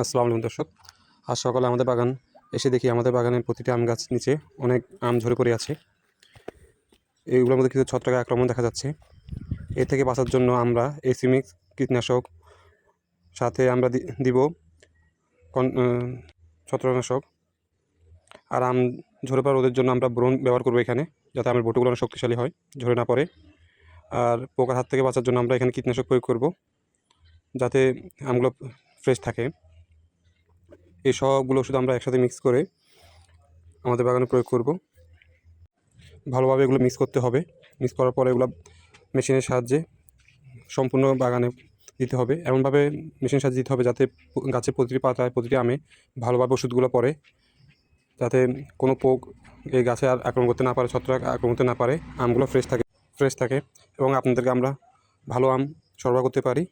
আসসালামু আলাইকুম দর্শক। আজ সকালে আমাদের বাগান এসে দেখি আমাদের বাগানের প্রতিটি আম গাছ নিচে অনেক আম ঝরে পড়ে আছে। এইগুলোর মধ্যে কিছু ছত্রাকের আক্রমণ দেখা যাচ্ছে। এর থেকে বাঁচার জন্য আমরা এসিমিক্স কীটনাশক সাথে আমরা দিব ছত্রাকনাশক। আর আম ঝরে পড়া রোধের জন্য আমরা বোরন ব্যবহার করবো এখানে, যাতে আমের বটুগুলো অনেক শক্তিশালী হয়, ঝরে না পড়ে। আর পোকার হাত থেকে বাঁচার জন্য আমরা এখানে কীটনাশক প্রয়োগ করব, যাতে আমগুলো ফ্রেশ থাকে। এই সবগুলো ওষুধ আমরা একসাথে মিক্স করে আমাদের বাগানে প্রয়োগ করব। ভালোভাবে এগুলো মিক্স করতে হবে। মিক্স করার পরে এগুলো মেশিনের সাহায্যে সম্পূর্ণ বাগানে দিতে হবে। এমনভাবে মেশিনের সাহায্যে দিতে হবে যাতে গাছের প্রতিটি পাতায় প্রতিটি আমে ভালোভাবে ওষুধগুলো পড়ে, যাতে কোনো পোক এই গাছে আর আক্রমণ করতে না পারে, ছত্রাক আক্রমণ করতে না পারে, আমগুলো ফ্রেশ থাকে এবং আপনাদেরকে আমরা ভালো আম সরবরাহ করতে পারি।